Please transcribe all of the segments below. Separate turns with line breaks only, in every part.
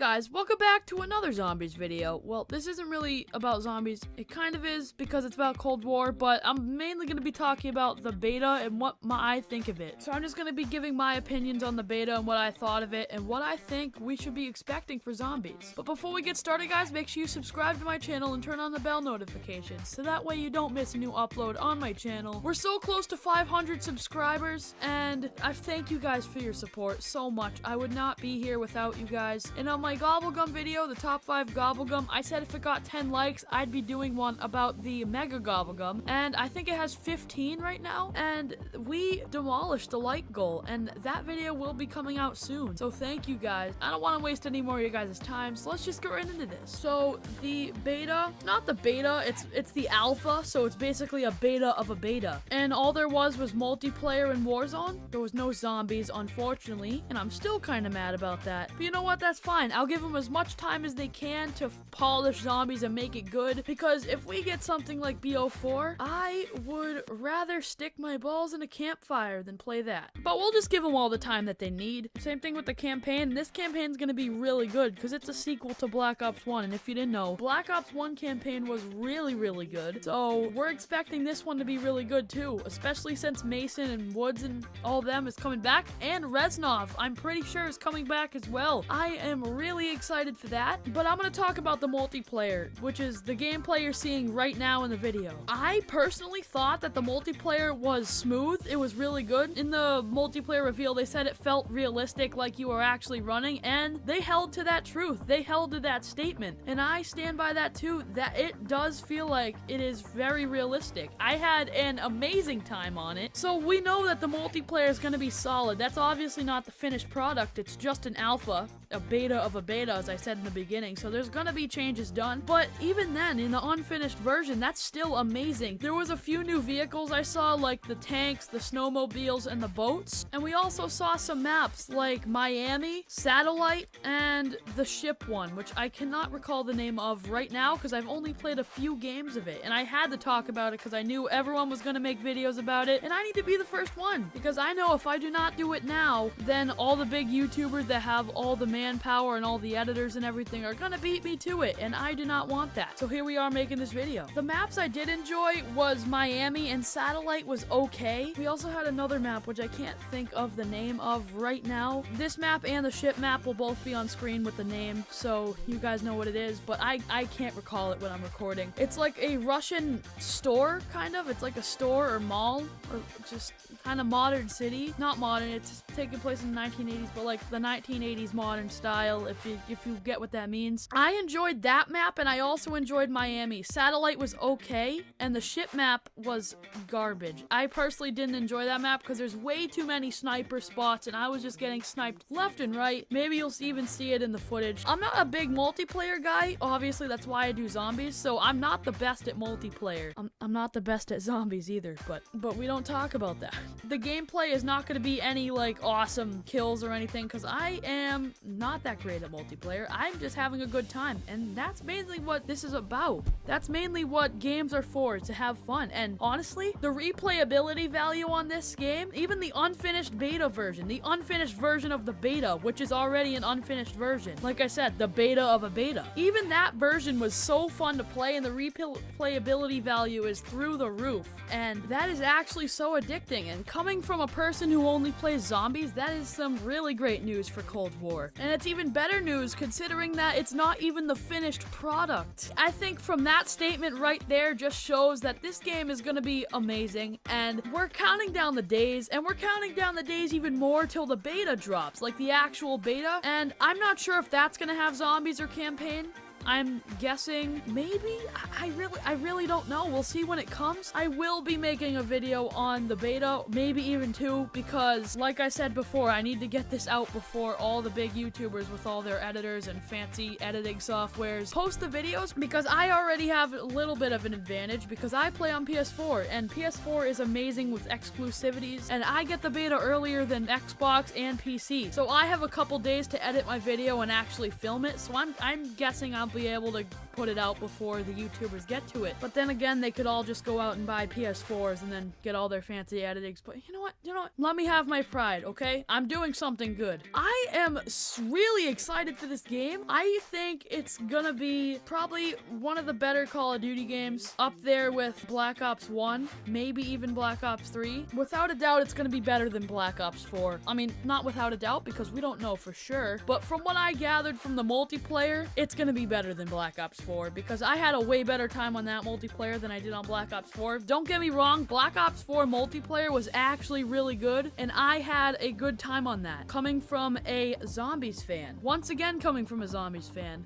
guys, welcome back to another zombies video. Well, this isn't really about zombies. It kind of is because it's about Cold War, but I'm mainly going to be talking about the beta and what I think of it. So I'm just going to be giving my opinions on the beta and what I thought of it and what I think we should be expecting for zombies. But before we get started, guys, make sure you subscribe to my channel and turn on the bell notifications so that way you don't miss a new upload on my channel. We're so close to 500 subscribers, and I thank you guys for your support so much. I would not be here without you guys. And on my Gobblegum video, the top 5 Gobblegum, I said if it got 10 likes, I'd be doing one about the Mega Gobblegum, and I think it has 15 right now, and we demolished the like goal, and that video will be coming out soon. So thank you guys. I don't want to waste any more of you guys' time, so let's just get right into this. So the beta, not the beta, it's the alpha, so it's basically a beta of a beta. And all there was multiplayer in Warzone. There was no zombies, unfortunately, and I'm still kind of mad about that. But you know what? That's fine. I'll give them as much time as they can to polish zombies and make it good, because if we get something like BO4, I would rather stick my balls in a campfire than play that. But we'll just give them all the time that they need. Same thing with the campaign. This campaign's gonna be really good because it's a sequel to Black Ops 1, and if you didn't know, Black Ops 1 campaign was really good. So we're expecting this one to be really good too, especially since Mason and Woods and all them is coming back, and Reznov, I'm pretty sure, is coming back as well. I am really excited for that, but I'm gonna talk about the multiplayer, which is the gameplay you're seeing right now in the video. I personally thought that the multiplayer was smooth. It was really good. In the multiplayer reveal, they said it felt realistic, like you were actually running, and they held to that truth. They held to that statement, and I stand by that too, that it does feel like it is very realistic. I had an amazing time on it, so we know that the multiplayer is going to be solid. That's obviously not the finished product. It's just an alpha, a beta of a beta, as I said in the beginning, so there's going to be changes done, but even then, in the unfinished version, that's still amazing. There was a few new vehicles I saw, like the tanks, the snowmobiles, and the boats, and we also saw some maps like Miami, Satellite, and the ship one, which I cannot recall the name of right now because I've only played a few games of it, and I had to talk about it because I knew everyone was going to make videos about it, and I need to be the first one, because I know if I do not do it now, then all the big YouTubers that have all the manpower and all the editors and everything are gonna beat me to it, and I do not want that. So here we are making this video. The maps I did enjoy was Miami, and Satellite was okay. We also had another map which I can't think of the name of right now. This map and the ship map will both be on screen with the name, so you guys know what it is, but I can't recall it when I'm recording. It's like a Russian store, kind of. It's like a store or mall, or just kind of modern city. Not modern, it's taking place in the 1980s, but like the 1980s modern style, if you get what that means. I enjoyed that map, and I also enjoyed Miami. Satellite was okay, and the ship map was garbage. I personally didn't enjoy that map because there's way too many sniper spots, and I was just getting sniped left and right. Maybe you'll even see it in the footage. I'm not a big multiplayer guy. Obviously, that's why I do zombies, so I'm not the best at multiplayer. I'm not the best at zombies either, but we don't talk about that. The gameplay is not going to be any like awesome kills or anything, because I am not that great at multiplayer. I'm just having a good time, and that's mainly what this is about. That's mainly what games are for, to have fun. And honestly, the replayability value on this game, even the unfinished beta version, the unfinished version of the beta, which is already an unfinished version, like I said, the beta of a beta, even that version was so fun to play, and the replayability value is through the roof, and that is actually so addicting. And coming from a person who only plays zombies, that is some really great news for Cold War. And it's even better news considering that it's not even the finished product. I think from that statement right there just shows that this game is gonna be amazing, and we're counting down the days, and we're counting down the days even more till the beta drops, like the actual beta, and I'm not sure if that's gonna have zombies or campaign. I'm guessing maybe. I really don't know. We'll see when it comes. I will be making a video on the beta, maybe even 2, because like I said before, I need to get this out before all the big YouTubers with all their editors and fancy editing softwares post the videos, because I already have a little bit of an advantage because I play on PS4, and PS4 is amazing with exclusivities, and I get the beta earlier than Xbox and PC, so I have a couple days to edit my video and actually film it, so I'm guessing I'll won't be able to put it out before the YouTubers get to it. But then again, they could all just go out and buy PS4s and then get all their fancy editings. But you know what? Let me have my pride, okay? I'm doing something good. I am really excited for this game. I think it's gonna be probably one of the better Call of Duty games, up there with Black Ops 1, maybe even Black Ops 3. Without a doubt, it's gonna be better than Black Ops 4. I mean, not without a doubt, because we don't know for sure, but from what I gathered from the multiplayer, it's gonna be better than Black Ops 4, because I had a way better time on that multiplayer than I did on Black Ops 4. Don't get me wrong, Black Ops 4 multiplayer was actually really good, and I had a good time on that. Coming from a Zombies fan. Once again, coming from a Zombies fan.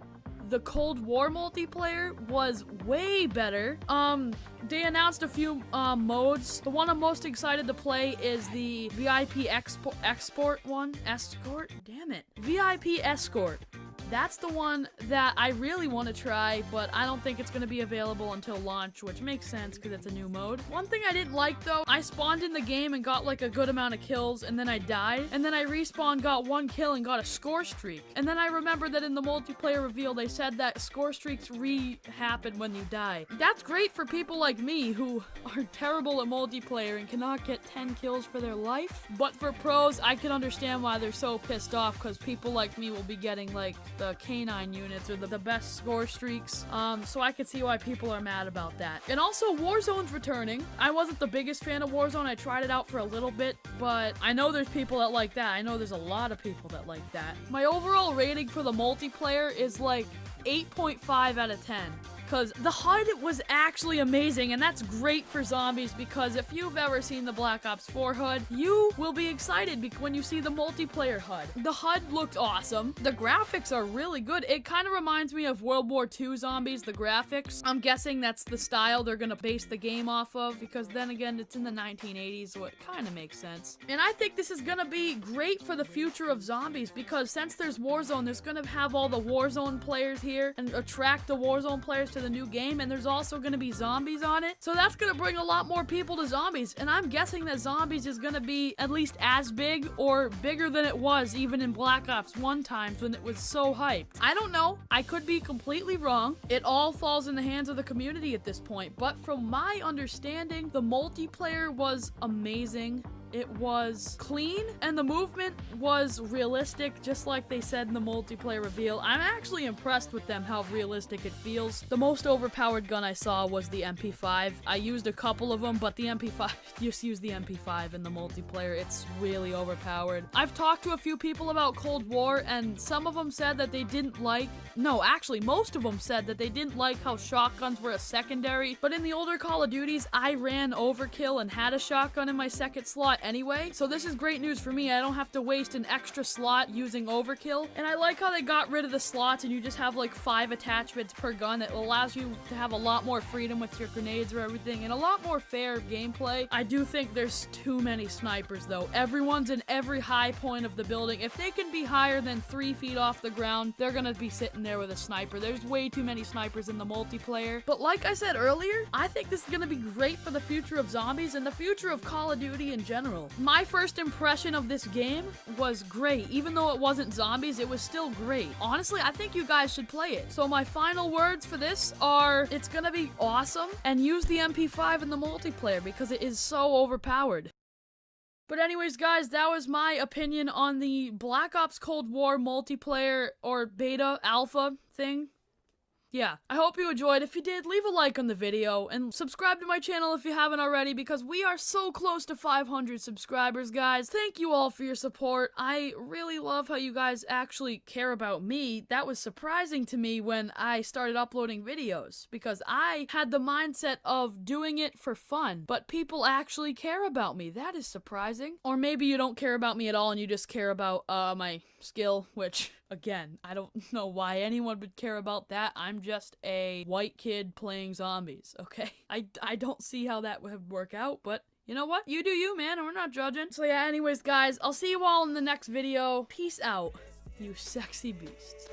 The Cold War multiplayer was way better. They announced a few modes. The one I'm most excited to play is the VIP Escort one. Escort? Damn it. VIP Escort. That's the one that I really want to try, but I don't think it's going to be available until launch, which makes sense because it's a new mode. One thing I didn't like, though, I spawned in the game and got like a good amount of kills, and then I died, and then I respawned, got 1 kill, and got a score streak. And then I remember that in the multiplayer reveal, they said that score streaks happen when you die. That's great for people like me who are terrible at multiplayer and cannot get 10 kills for their life. But for pros, I can understand why they're so pissed off, because people like me will be getting like the canine units or the best score streaks. So I could see why people are mad about that. And also, Warzone's returning. I wasn't the biggest fan of Warzone. I tried it out for a little bit, but I know there's people that like that. I know there's a lot of people that like that. My overall rating for the multiplayer is like 8.5 out of 10. Because the HUD was actually amazing, and that's great for zombies, because if you've ever seen the Black Ops 4 HUD, you will be excited when you see the multiplayer HUD. The HUD looked awesome. The graphics are really good. It kind of reminds me of World War II zombies, the graphics. I'm guessing that's the style they're going to base the game off of, because then again, it's in the 1980s, so it kind of makes sense. And I think this is going to be great for the future of zombies, because since there's Warzone, there's going to have all the Warzone players here and attract the Warzone players to the new game, and there's also going to be zombies on it, so that's going to bring a lot more people to zombies. And I'm guessing that zombies is going to be at least as big or bigger than it was even in Black Ops 1 times when it was so hyped. I don't know, I could be completely wrong. It all falls in the hands of the community at this point, but from my understanding, the multiplayer was amazing. It was clean, and the movement was realistic, just like they said in the multiplayer reveal. I'm actually impressed with them, how realistic it feels. The most overpowered gun I saw was the MP5. I used a couple of them, but the MP5, just use the MP5 in the multiplayer. It's really overpowered. I've talked to a few people about Cold War, and some of them said that they didn't like... No, actually, most of them said that they didn't like how shotguns were a secondary, but in the older Call of Duties, I ran overkill and had a shotgun in my second slot anyway, so this is great news for me. I don't have to waste an extra slot using overkill, and I like how they got rid of the slots and you just have like 5 attachments per gun. It allows you to have a lot more freedom with your grenades or everything, and a lot more fair gameplay. I do think there's too many snipers though. Everyone's in every high point of the building. If they can be higher than 3 feet off the ground, they're gonna be sitting there with a sniper. There's way too many snipers in the multiplayer. But like I said earlier, I think this is gonna be great for the future of zombies and the future of Call of Duty in general. My first impression of this game was great. Even though it wasn't zombies, it was still great. Honestly, I think you guys should play it. So my final words for this are, it's gonna be awesome, and use the MP5 in the multiplayer because it is so overpowered. But anyways, guys, that was my opinion on the Black Ops Cold War multiplayer or beta alpha thing. Yeah, I hope you enjoyed. If you did, leave a like on the video and subscribe to my channel if you haven't already, because we are so close to 500 subscribers, guys. Thank you all for your support. I really love how you guys actually care about me. That was surprising to me when I started uploading videos, because I had the mindset of doing it for fun, but people actually care about me. That is surprising. Or maybe you don't care about me at all and you just care about my skill, which... Again, I don't know why anyone would care about that. I'm just a white kid playing zombies, okay? I don't see how that would work out, but you know what? You do you, man, and we're not judging. So yeah, anyways, guys, I'll see you all in the next video. Peace out, you sexy beasts.